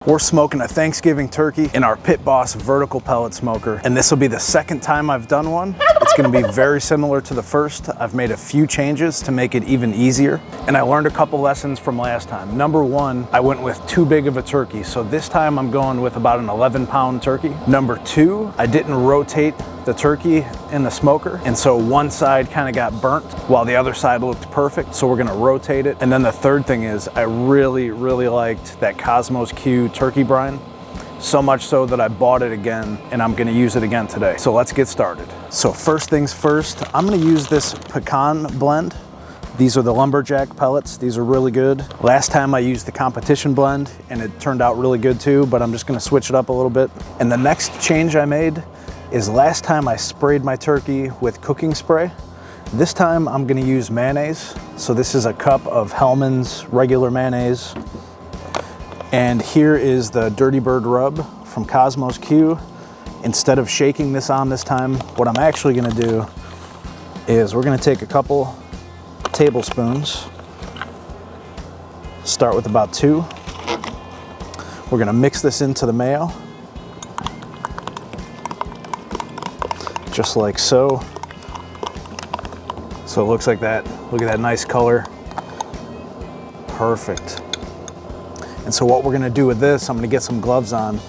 We're smoking a Thanksgiving turkey in our Pit Boss vertical pellet smoker, and this will be the second time I've done one. It's gonna be very similar to the first. I've made a few changes to make it even easier, and I learned a couple lessons from last time. Number one, I went with too big of a turkey, so this time I'm going with about an 11-pound turkey. Number two, I didn't rotate the turkey in the smoker, and so one side kind of got burnt while the other side looked perfect, so we're gonna rotate it. And then the third thing is I really liked that Cosmos Q turkey brine, so much so that I bought it again and I'm gonna use it again today. So let's get started. So first things first, I'm gonna use this pecan blend. These are the lumberjack pellets. These are really good. Last time I used the competition blend and it turned out really good too, but I'm just gonna switch it up a little bit. And the next change I made is last time I sprayed my turkey with cooking spray. This time I'm gonna use mayonnaise. So this is a cup of Hellmann's regular mayonnaise. And here is the Dirty Bird rub from Cosmos Q. Instead of shaking this on this time, what I'm actually gonna do is we're gonna take a couple tablespoons, start with about 2. We're gonna mix this into the mayo, just like so. So it looks like that. Look at that nice color. Perfect. And so what we're gonna do with this, I'm gonna get some gloves on,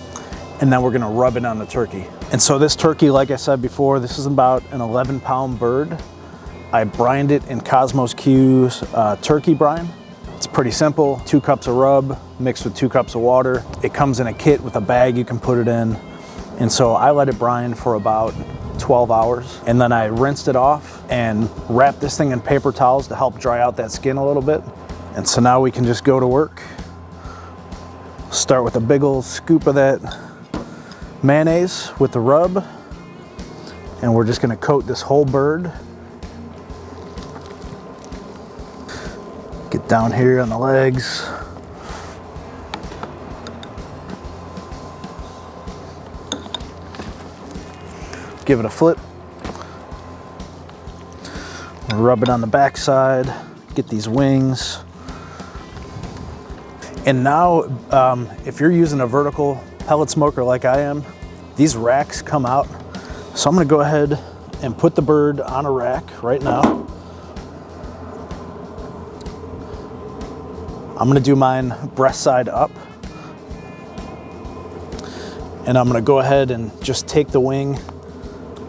and then we're gonna rub it on the turkey. And so this turkey, like I said before, this is about an 11-pound bird. I brined it in Cosmos Q's turkey brine. It's pretty simple, 2 cups of rub mixed with 2 cups of water. It comes in a kit with a bag you can put it in. And so I let it brine for about 12 hours. And then I rinsed it off and wrapped this thing in paper towels to help dry out that skin a little bit. And so now we can just go to work. Start with a big old scoop of that mayonnaise with the rub. And we're just gonna coat this whole bird. Get down here on the legs. Give it a flip. Rub it on the back side. Get these wings. And now, if you're using a vertical pellet smoker like I am, these racks come out. So I'm gonna go ahead and put the bird on a rack right now. I'm gonna do mine breast side up. And I'm gonna go ahead and just take the wing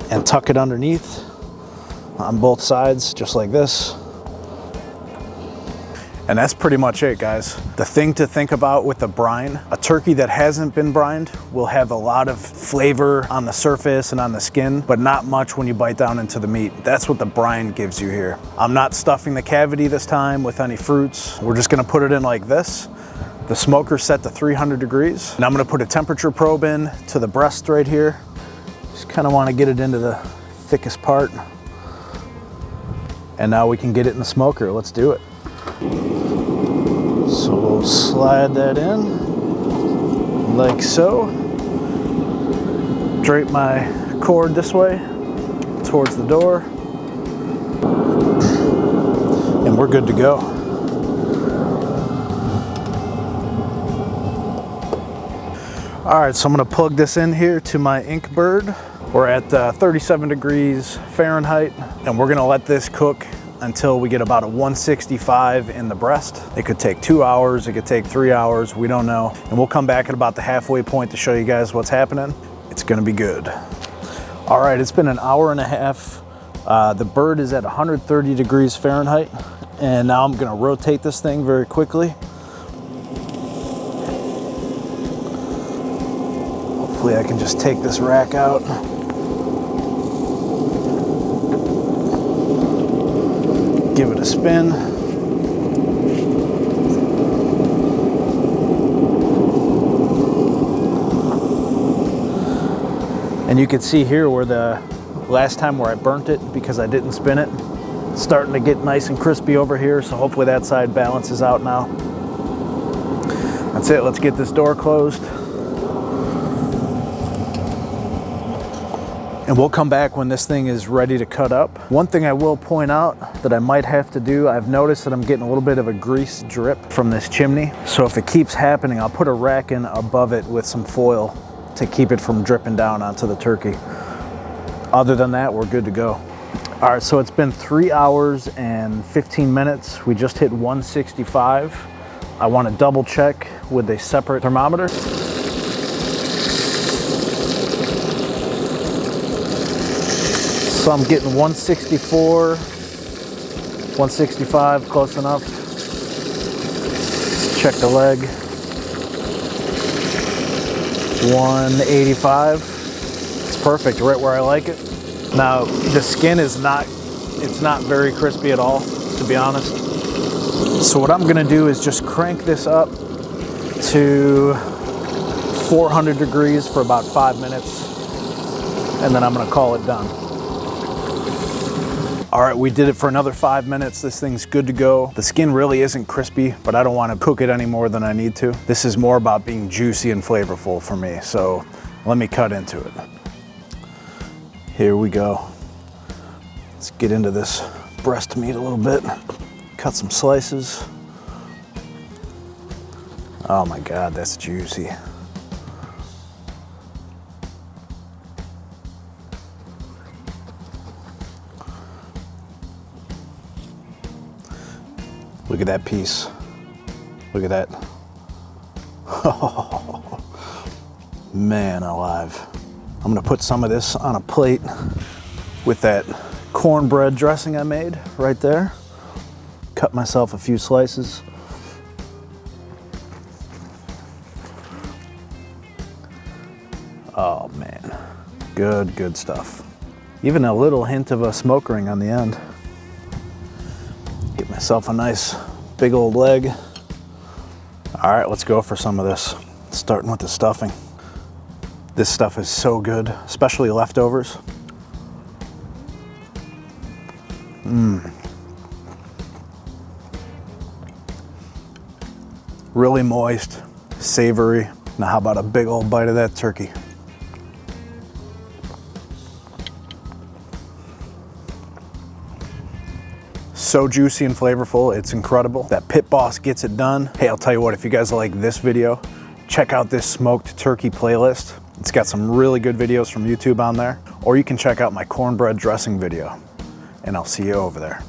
and tuck it underneath on both sides, just like this. And that's pretty much it, guys. The thing to think about with the brine, a turkey that hasn't been brined will have a lot of flavor on the surface and on the skin, but not much when you bite down into the meat. That's what the brine gives you here. I'm not stuffing the cavity this time with any fruits. We're just gonna put it in like this. The smoker's set to 300 degrees. And I'm gonna put a temperature probe in to the breast right here. Just kind of want to get it into the thickest part. And now we can get it in the smoker. Let's do it. So we'll slide that in like so. Drape my cord this way towards the door. And we're good to go. All right, so I'm gonna plug this in here to my ink bird. We're at 37 degrees Fahrenheit, and we're gonna let this cook until we get about a 165 in the breast. It could take 2 hours, it could take 3 hours, we don't know. And we'll come back at about the halfway point to show you guys what's happening. It's gonna be good. All right, it's been an hour and a half. The bird is at 130 degrees Fahrenheit, and now I'm gonna rotate this thing very quickly. Hopefully I can just take this rack out. Give it a spin. And you can see here where the last time where I burnt it because I didn't spin it. It's starting to get nice and crispy over here, so hopefully that side balances out now. That's it, let's get this door closed. And we'll come back when this thing is ready to cut up. One thing I will point out that I might have to do, I've noticed that I'm getting a little bit of a grease drip from this chimney. So if it keeps happening, I'll put a rack in above it with some foil to keep it from dripping down onto the turkey. Other than that, we're good to go. All right, so it's been 3 hours and 15 minutes. We just hit 165. I want to double check with a separate thermometer. So I'm getting 164, 165, close enough. Let's check the leg. 185. It's perfect, right where I like it. Now, the skin is it's not very crispy at all, to be honest. So what I'm gonna do is just crank this up to 400 degrees for about 5 minutes, and then I'm gonna call it done. All right, we did it for another 5 minutes. This thing's good to go. The skin really isn't crispy, but I don't want to cook it any more than I need to. This is more about being juicy and flavorful for me, so let me cut into it. Here we go. Let's get into this breast meat a little bit. Cut some slices. Oh my God, that's juicy. Look at that piece. Look at that. Oh, man alive. I'm gonna put some of this on a plate with that cornbread dressing I made right there. Cut myself a few slices. Oh man, good stuff. Even a little hint of a smoke ring on the end. Get myself a nice big old leg. All right, let's go for some of this. Starting with the stuffing. This stuff is so good, especially leftovers. Really moist, savory. Now how about a big old bite of that turkey? So juicy and flavorful, it's incredible. That Pit Boss gets it done. Hey, I'll tell you what, if you guys like this video, check out this smoked turkey playlist. It's got some really good videos from YouTube on there, or you can check out my cornbread dressing video, and I'll see you over there.